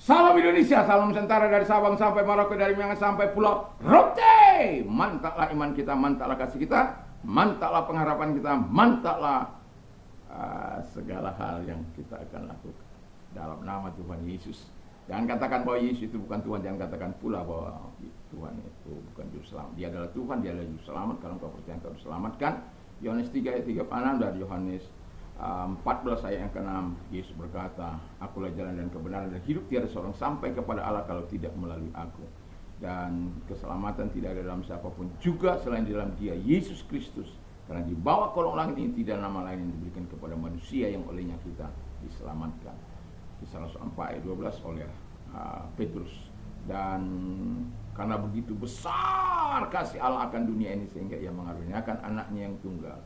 Salam Indonesia, salam Nusantara dari Sabang sampai Merauke, dari Miangas sampai Pulau Rote. Mantaplah iman kita, mantaplah kasih kita, mantaplah pengharapan kita, mantaplah segala hal yang kita akan lakukan dalam nama Tuhan Yesus. Jangan katakan bahwa Yesus itu bukan Tuhan, jangan katakan pula bahwa Tuhan itu bukan juru selamat. Dia adalah Tuhan, dia adalah juru selamat. Kalau engkau percaya engkau diselamatkan. Yohanes 3 ayat 36 dari Yohanes 14 ayat yang ke-6, Yesus berkata, akulah jalan dan kebenaran dan hidup, tiada seorang sampai kepada Allah kalau tidak melalui aku. Dan keselamatan tidak ada dalam siapapun juga selain di dalam Dia, Yesus Kristus. Karena di bawah kolong langit ini tidak nama lain yang diberikan kepada manusia yang olehnya kita diselamatkan. Kisah Rasul 4 ayat 12 oleh Petrus. Dan karena begitu besar kasih Allah akan dunia ini sehingga Ia mengaruniakan anaknya yang tunggal,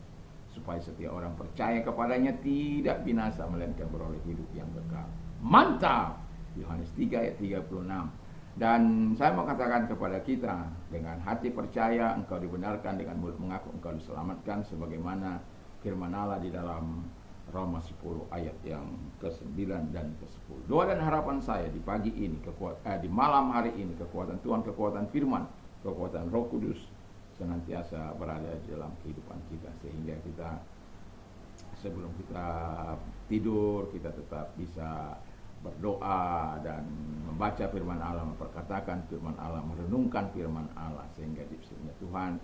supaya setiap orang percaya kepadanya tidak binasa melainkan beroleh hidup yang kekal. Mantap! Yohanes 3 ayat 36. Dan saya mau katakan kepada kita, dengan hati percaya engkau dibenarkan, dengan mulut mengaku engkau diselamatkan, sebagaimana firman Allah di dalam Roma 10 ayat yang ke-9 dan ke-10. Doa dan harapan saya di pagi ini, di malam hari ini, kekuatan Tuhan, kekuatan firman, kekuatan Roh Kudus senantiasa berada di dalam kehidupan kita, sehingga kita sebelum kita tidur kita tetap bisa berdoa dan membaca firman Allah, memperkatakan firman Allah, merenungkan firman Allah, sehingga di firman Tuhan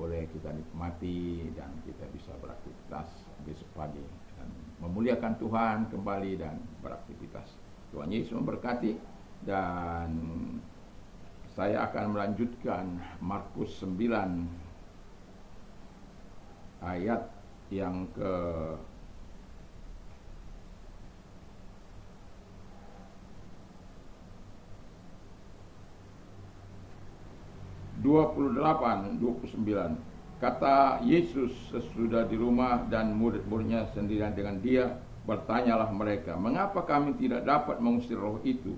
boleh kita nikmati dan kita bisa beraktivitas besok pagi dan memuliakan Tuhan kembali dan beraktivitas. Tuhan Yesus memberkati. Dan saya akan melanjutkan Markus 9 ayat yang ke 28-29. Kata Yesus sesudah di rumah dan murid-muridnya sendirian dengan Dia, bertanyalah mereka, mengapa kami tidak dapat mengusir roh itu?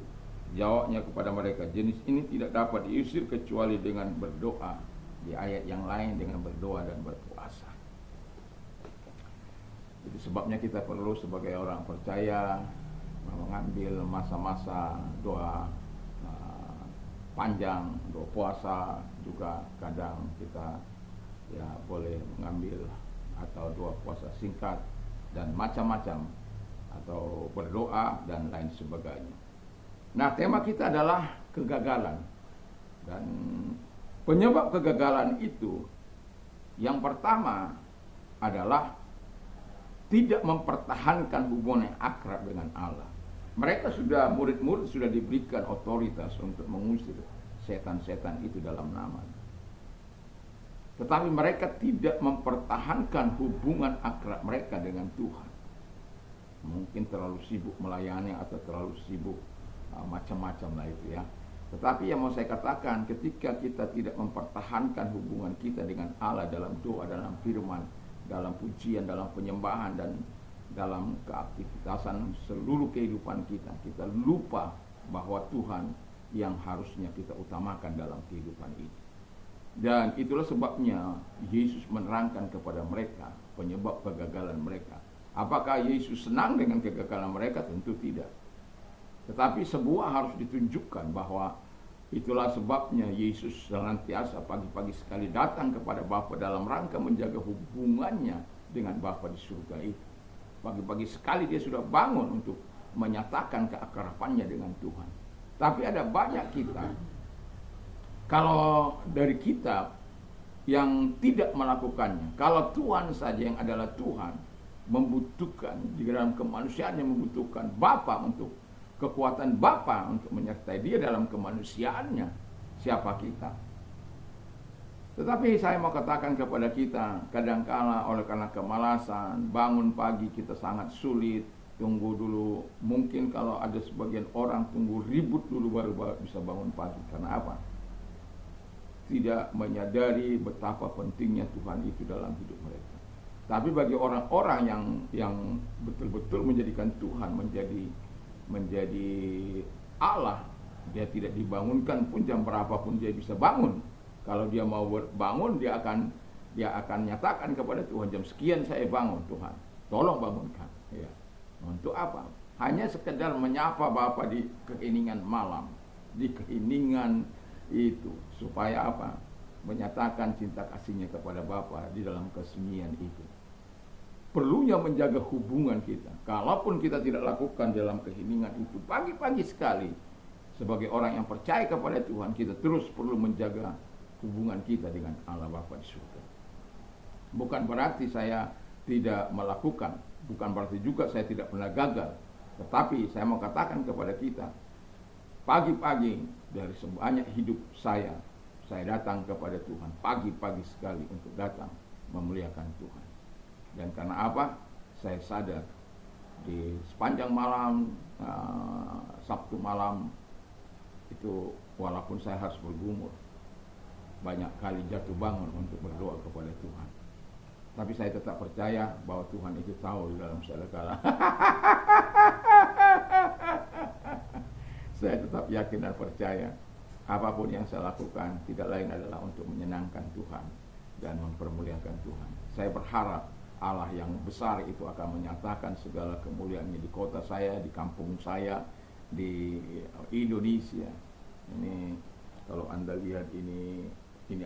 Jawabnya kepada mereka, jenis ini tidak dapat diusir kecuali dengan berdoa. Di ayat yang lain dengan berdoa dan berpuasa. Jadi sebabnya kita perlu sebagai orang percaya mengambil masa-masa doa panjang, doa puasa, juga kadang kita ya boleh mengambil atau doa puasa singkat dan macam-macam, atau berdoa dan lain sebagainya. Nah, tema kita adalah kegagalan. Dan penyebab kegagalan itu yang pertama adalah tidak mempertahankan hubungan yang akrab dengan Allah. Mereka sudah, murid-murid sudah diberikan otoritas untuk mengusir setan-setan itu dalam nama. Tetapi mereka tidak mempertahankan hubungan akrab mereka dengan Tuhan. Mungkin terlalu sibuk melayani atau terlalu sibuk macam-macam lah itu ya. Tetapi yang mau saya katakan, ketika kita tidak mempertahankan hubungan kita dengan Allah dalam doa, dalam firman, dalam pujian, dalam penyembahan, dan dalam keaktivitasan seluruh kehidupan kita, kita lupa bahwa Tuhan yang harusnya kita utamakan dalam kehidupan ini. Dan itulah sebabnya Yesus menerangkan kepada mereka penyebab kegagalan mereka. Apakah Yesus senang dengan kegagalan mereka? Tentu tidak. Tetapi sebuah harus ditunjukkan bahwa itulah sebabnya Yesus senantiasa pagi-pagi sekali datang kepada Bapa dalam rangka menjaga hubungannya dengan Bapa di surga itu. Pagi-pagi sekali dia sudah bangun untuk menyatakan keakrabannya dengan Tuhan. Tapi ada banyak kita, kalau dari kita yang tidak melakukannya. Kalau Tuhan saja yang adalah Tuhan membutuhkan, di dalam kemanusiaannya membutuhkan Bapa untuk kekuatan Bapa untuk menyertai dia dalam kemanusiaannya, siapa kita? Tetapi saya mau katakan kepada kita, kadangkala oleh karena kemalasan, bangun pagi kita sangat sulit, tunggu dulu. Mungkin kalau ada sebagian orang tunggu ribut dulu baru bisa bangun pagi. Karena apa? Tidak menyadari betapa pentingnya Tuhan itu dalam hidup mereka. Tapi bagi orang-orang yang betul-betul menjadikan Tuhan menjadi Allah, dia tidak dibangunkan pun jam berapapun dia bisa bangun. Kalau dia mau bangun, dia akan nyatakan kepada Tuhan, jam sekian saya bangun, Tuhan tolong bangunkan. Ya. Untuk apa? hanya sekedar menyapa Bapa di keheningan malam, di keheningan itu, supaya apa? Menyatakan cinta kasihnya kepada Bapa di dalam kesunyian itu. Perlunya menjaga hubungan kita. Kalaupun kita tidak lakukan dalam keheningan itu, pagi-pagi sekali, sebagai orang yang percaya kepada Tuhan, kita terus perlu menjaga hubungan kita dengan Allah Bapa di surga. Bukan berarti saya tidak melakukan, bukan berarti juga saya tidak pernah gagal. Tetapi saya mau katakan kepada kita, pagi-pagi dari sebanyak hidup saya datang kepada Tuhan, pagi-pagi sekali untuk datang memuliakan Tuhan. Dan karena apa? Saya sadar di sepanjang malam, Sabtu malam itu, walaupun saya harus bergumul, banyak kali jatuh bangun untuk berdoa kepada Tuhan, tapi saya tetap percaya bahwa Tuhan itu tahu di dalam segala. Saya tetap yakin dan percaya apapun yang saya lakukan tidak lain adalah untuk menyenangkan Tuhan dan mempermuliakan Tuhan. Saya berharap Allah yang besar itu akan menyatakan segala kemuliaannya di kota saya, di kampung saya, di Indonesia. Ini kalau Anda lihat ini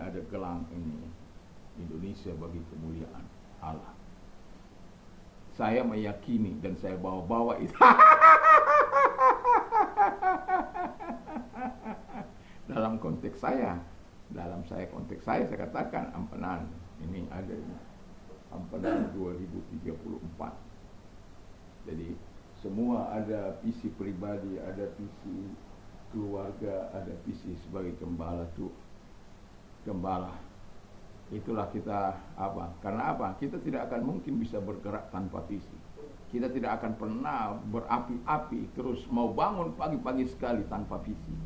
ada gelang ini, Indonesia bagi kemuliaan Allah. Saya meyakini dan saya bawa-bawa itu dalam konteks saya, konteks saya katakan ampenan ini ada ampenan 2034. Jadi semua ada visi pribadi, ada visi keluarga, ada visi sebagai gembala tuh. Gembala. Itulah kita apa? Karena apa? Kita tidak akan mungkin bisa bergerak tanpa visi. Kita tidak akan pernah berapi-api terus mau bangun pagi-pagi sekali tanpa visi.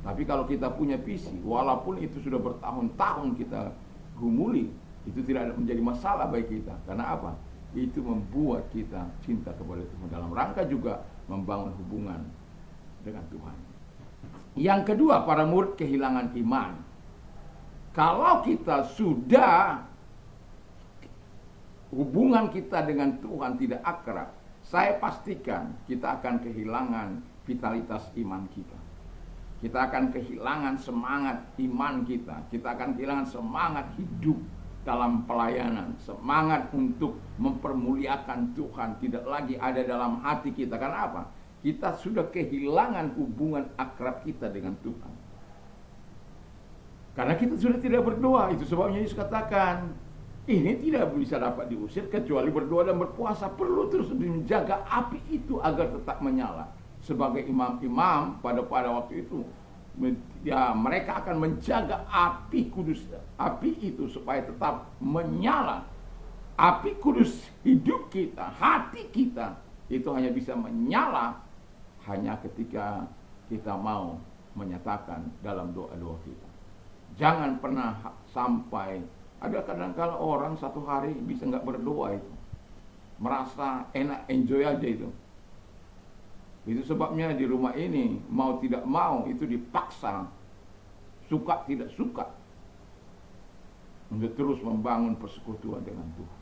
Tapi kalau kita punya visi, walaupun itu sudah bertahun-tahun kita gumuli, itu tidak menjadi masalah bagi kita. Karena apa? Itu membuat kita cinta kepada Tuhan, dalam rangka juga membangun hubungan dengan Tuhan. Yang kedua, para murid kehilangan iman. Kalau kita sudah hubungan kita dengan Tuhan tidak akrab, saya pastikan kita akan kehilangan vitalitas iman kita. Kita akan kehilangan semangat iman kita. Kita akan kehilangan semangat hidup dalam pelayanan, semangat untuk mempermuliakan Tuhan tidak lagi ada dalam hati kita. Karena apa? Kita sudah kehilangan hubungan akrab kita dengan Tuhan. Karena kita sudah tidak berdoa. Itu sebabnya Yesus katakan, ini tidak bisa dapat diusir kecuali berdoa dan berpuasa. Perlu terus menjaga api itu agar tetap menyala. Sebagai imam-imam pada waktu itu, ya mereka akan menjaga api kudus, api itu supaya tetap menyala. Api kudus hidup kita, hati kita itu hanya bisa menyala hanya ketika kita mau menyatakan dalam doa-doa kita. Jangan pernah sampai, ada kadang-kala orang satu hari bisa nggak berdoa itu, merasa enak, enjoy aja itu. Itu sebabnya di rumah ini mau tidak mau itu dipaksa, suka tidak suka, untuk terus membangun persekutuan dengan Tuhan.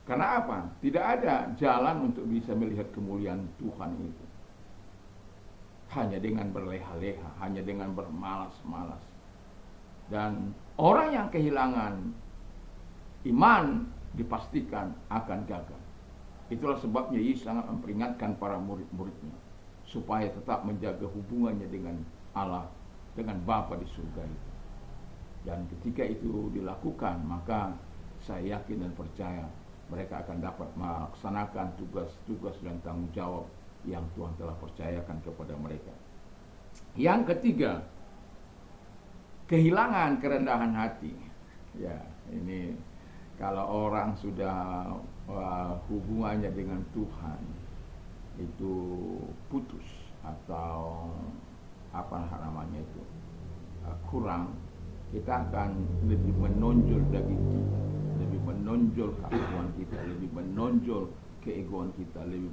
Karena apa? Tidak ada jalan untuk bisa melihat kemuliaan Tuhan itu hanya dengan berleha-leha, hanya dengan bermalas-malas. Dan orang yang kehilangan iman dipastikan akan gagal. Itulah sebabnya Yesus sangat memperingatkan para murid-muridnya supaya tetap menjaga hubungannya dengan Allah, dengan Bapa di surga itu. Dan ketika itu dilakukan, maka saya yakin dan percaya mereka akan dapat melaksanakan tugas-tugas dan tanggung jawab yang Tuhan telah percayakan kepada mereka. Yang ketiga, kehilangan kerendahan hati. Ya, ini kalau orang sudah hubungannya dengan Tuhan itu putus atau apa namanya itu kurang, kita akan lebih menonjol daging kita, lebih menonjol keangkuhan kita, lebih menonjol keegoan kita, lebih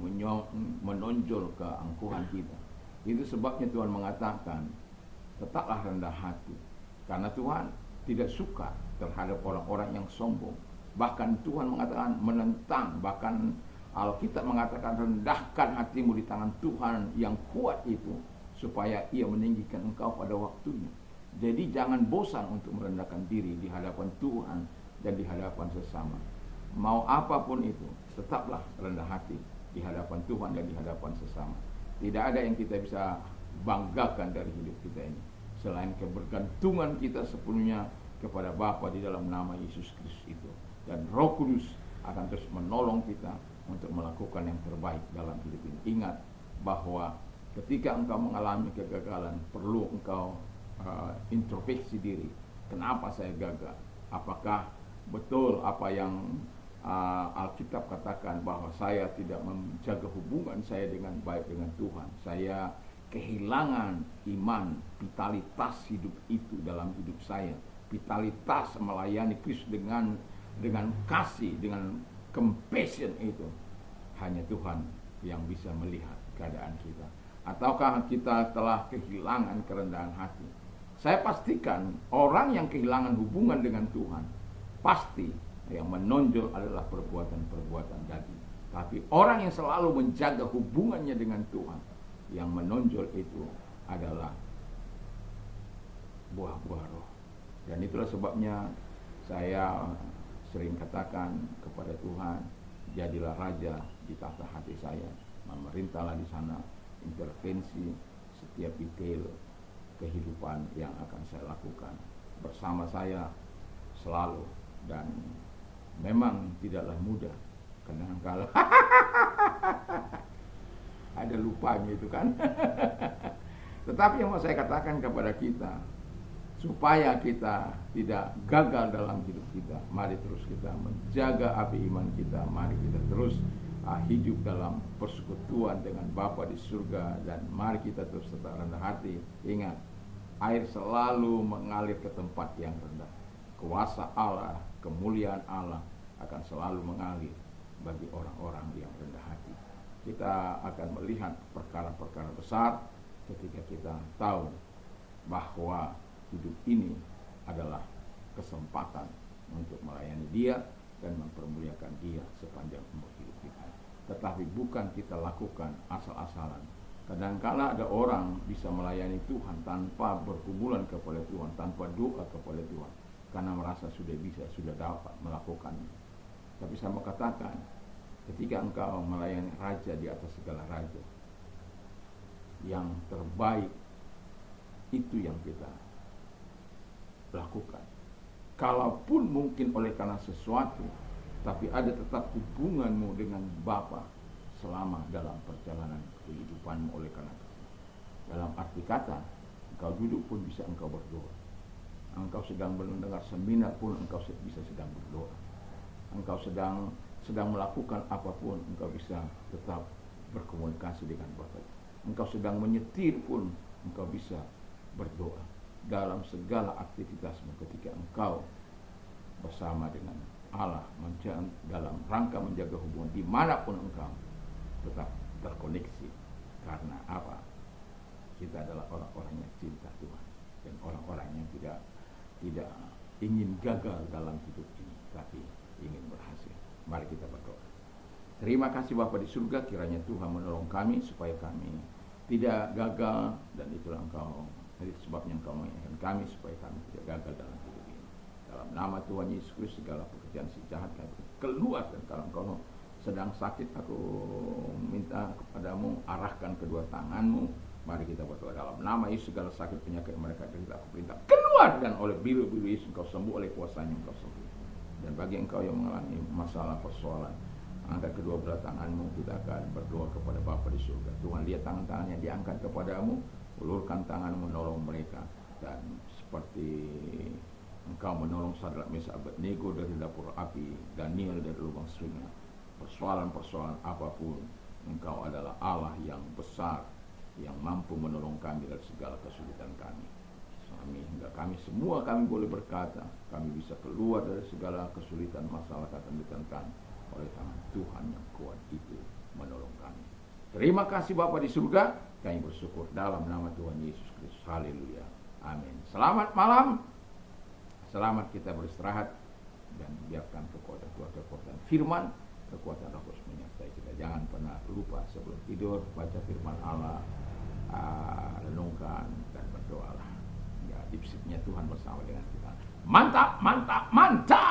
menonjol keangkuhan kita. Itu sebabnya Tuhan mengatakan tetaplah rendah hati, karena Tuhan tidak suka terhadap orang-orang yang sombong. Bahkan Tuhan mengatakan menentang, bahkan Alkitab mengatakan rendahkan hatimu di tangan Tuhan yang kuat itu, supaya ia meninggikan engkau pada waktunya. Jadi jangan bosan untuk merendahkan diri di hadapan Tuhan dan di hadapan sesama. Mau apapun itu, tetaplah rendah hati di hadapan Tuhan dan di hadapan sesama. Tidak ada yang kita bisa banggakan dari hidup kita ini selain kebergantungan kita sepenuhnya kepada Bapa di dalam nama Yesus Kristus itu. Dan Roh Kudus akan terus menolong kita untuk melakukan yang terbaik dalam hidup ini. Ingat bahwa ketika engkau mengalami kegagalan, perlu engkau introspeksi diri. Kenapa saya gagal? Apakah betul apa yang Alkitab katakan bahwa saya tidak menjaga hubungan saya dengan baik dengan Tuhan? Saya kehilangan iman, vitalitas hidup itu dalam hidup saya. Vitalitas melayani Kristus dengan kasih, dengan compassion itu. Hanya Tuhan yang bisa melihat keadaan kita. Ataukah kita telah kehilangan kerendahan hati? Saya pastikan orang yang kehilangan hubungan dengan Tuhan, pasti yang menonjol adalah perbuatan-perbuatan daging. Tapi orang yang selalu menjaga hubungannya dengan Tuhan, yang menonjol itu adalah buah-buah roh. Dan itulah sebabnya saya sering katakan kepada Tuhan, jadilah raja di tahta hati saya, memerintahlah di sana, intervensi setiap detail kehidupan yang akan saya lakukan bersama saya selalu. Dan memang tidaklah mudah, kadang-kala ada lupanya itu kan. Tetapi yang mau saya katakan kepada kita, supaya kita tidak gagal dalam hidup kita, mari terus kita menjaga api iman kita. Mari kita terus hidup dalam persekutuan dengan Bapa di surga. Dan mari kita terus tetap rendah hati. Ingat, air selalu mengalir ke tempat yang rendah. Kuasa Allah, kemuliaan Allah akan selalu mengalir bagi orang-orang yang rendah hati. Kita akan melihat perkara-perkara besar ketika kita tahu bahwa hidup ini adalah kesempatan untuk melayani Dia dan mempermuliakan Dia sepanjang umur hidup kita. Tetapi bukan kita lakukan asal-asalan. Kadang-kala ada orang bisa melayani Tuhan tanpa berhubungan kepada Tuhan, tanpa doa kepada Tuhan, karena merasa sudah bisa, sudah dapat melakukannya. Tapi saya mau katakan, ketika engkau melayani Raja di atas segala raja, yang terbaik itu yang kita lakukan. Kalaupun mungkin oleh karena sesuatu, tapi ada tetap hubunganmu dengan Bapa selama dalam perjalanan kehidupanmu oleh karena itu. Dalam arti kata, engkau duduk pun bisa engkau berdoa. Engkau sedang mendengar seminar pun engkau bisa sedang berdoa. Engkau sedang melakukan apapun, engkau bisa tetap berkomunikasi dengan Bapa. Engkau sedang menyetir pun engkau bisa berdoa. Dalam segala aktivitasmu ketika engkau bersama dengan Allah, dalam rangka menjaga hubungan dimanapun engkau, tetap terkoneksi. Karena apa? Kita adalah orang-orang yang cinta Tuhan, dan orang-orang yang tidak ingin gagal dalam hidup ini, tapi ingin berhasil. Mari kita berdoa. Terima kasih Bapa di surga, kiranya Tuhan menolong kami supaya kami tidak gagal, dan itulah Engkau, sebabnya Engkau mengingatkan kami supaya kami tidak gagal dalam hidup ini. Dalam nama Tuhan Yesus Kristus, segala pekerjaan si jahat kami keluar. Dan kalau Engkau sedang sakit, aku minta kepadamu, arahkan kedua tanganmu. Mari kita berdoa. Dalam nama Yesus, segala sakit penyakit mereka derita, aku perintah keluar, dan oleh biru-biru Yesus Engkau sembuh, oleh kuasanya Engkau sembuh. Dan bagi engkau yang mengalami masalah persoalan, angkat kedua belah tanganmu, kita akan berdoa kepada Bapa di surga. Tuhan, lihat tangan-tangan yang diangkat kepadamu, ulurkan tanganmu menolong mereka. Dan seperti engkau menolong Sadrak, Mesak, Abednego dari dapur api, Daniel dari lubang singa, persoalan-persoalan apapun, engkau adalah Allah yang besar, yang mampu menolong kami dari segala kesulitan kami. Hingga kami semua boleh berkata, kami bisa keluar dari segala kesulitan, masalah kesulitan kami oleh tangan Tuhan yang kuat itu menolong kami. Terima kasih Bapa di surga, kami bersyukur dalam nama Tuhan Yesus Kristus. Haleluya. Amin. Selamat malam. Selamat kita beristirahat, dan biarkan kekuatan firman kekuatan Roh Kudus menyertai kita. Jangan pernah lupa sebelum tidur baca firman Allah, renungkan dan berdoalah. Ya, dipsipnya Tuhan bersama dengan kita. Mantap, mantap, mantap.